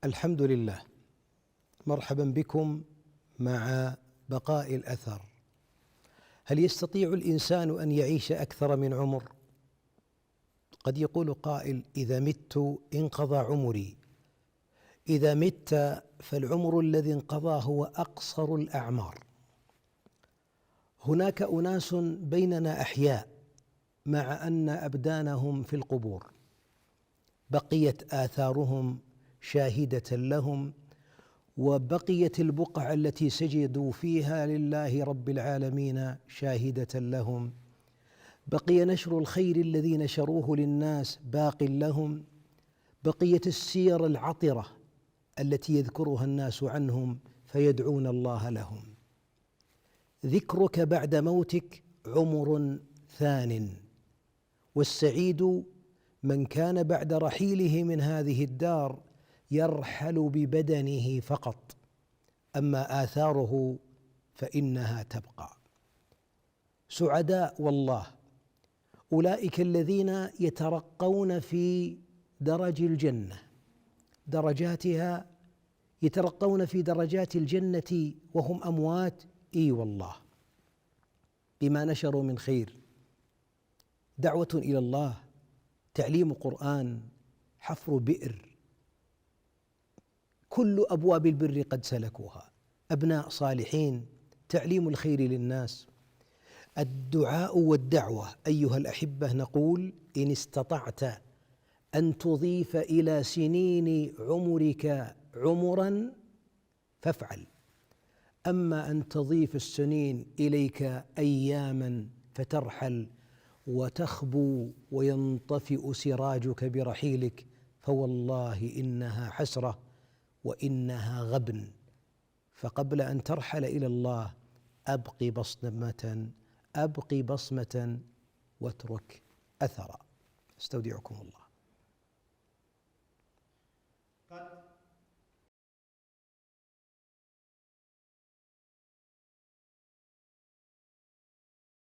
الحمد لله، مرحبا بكم مع بقاء الأثر. هل يستطيع الإنسان أن يعيش أكثر من عمر؟ قد يقول قائل: إذا مت انقضى عمري. إذا مت فالعمر الذي انقضى هو أقصر الأعمار. هناك أناس بيننا أحياء مع أن أبدانهم في القبور، بقيت آثارهم شاهدة لهم، وبقيت البقع التي سجدوا فيها لله رب العالمين شاهدة لهم، بقي نشر الخير الذي نشروه للناس باق لهم، بقيت السير العطرة التي يذكرها الناس عنهم فيدعون الله لهم. ذكرك بعد موتك عمر ثان، والسعيد من كان بعد رحيله من هذه الدار يرحل ببدنه فقط، أما آثاره فإنها تبقى. سعداء والله أولئك الذين يترقون في درج الجنة، درجاتها، يترقون في درجات الجنة وهم أموات. إي والله، بما نشروا من خير، دعوة إلى الله، تعليم قرآن، حفر بئر، كل أبواب البر قد سلكوها، أبناء صالحين، تعليم الخير للناس، الدعاء والدعوة. أيها الأحبة، نقول: إن استطعت أن تضيف إلى سنين عمرك عمرا فافعل، أما أن تضيف السنين إليك أياما فترحل وتخبو وينطفئ سراجك برحيلك، فوالله إنها حسرة وإنها غبن. فقبل أن ترحل إلى الله أبق بصمة واترك أثرا. استودعكم الله.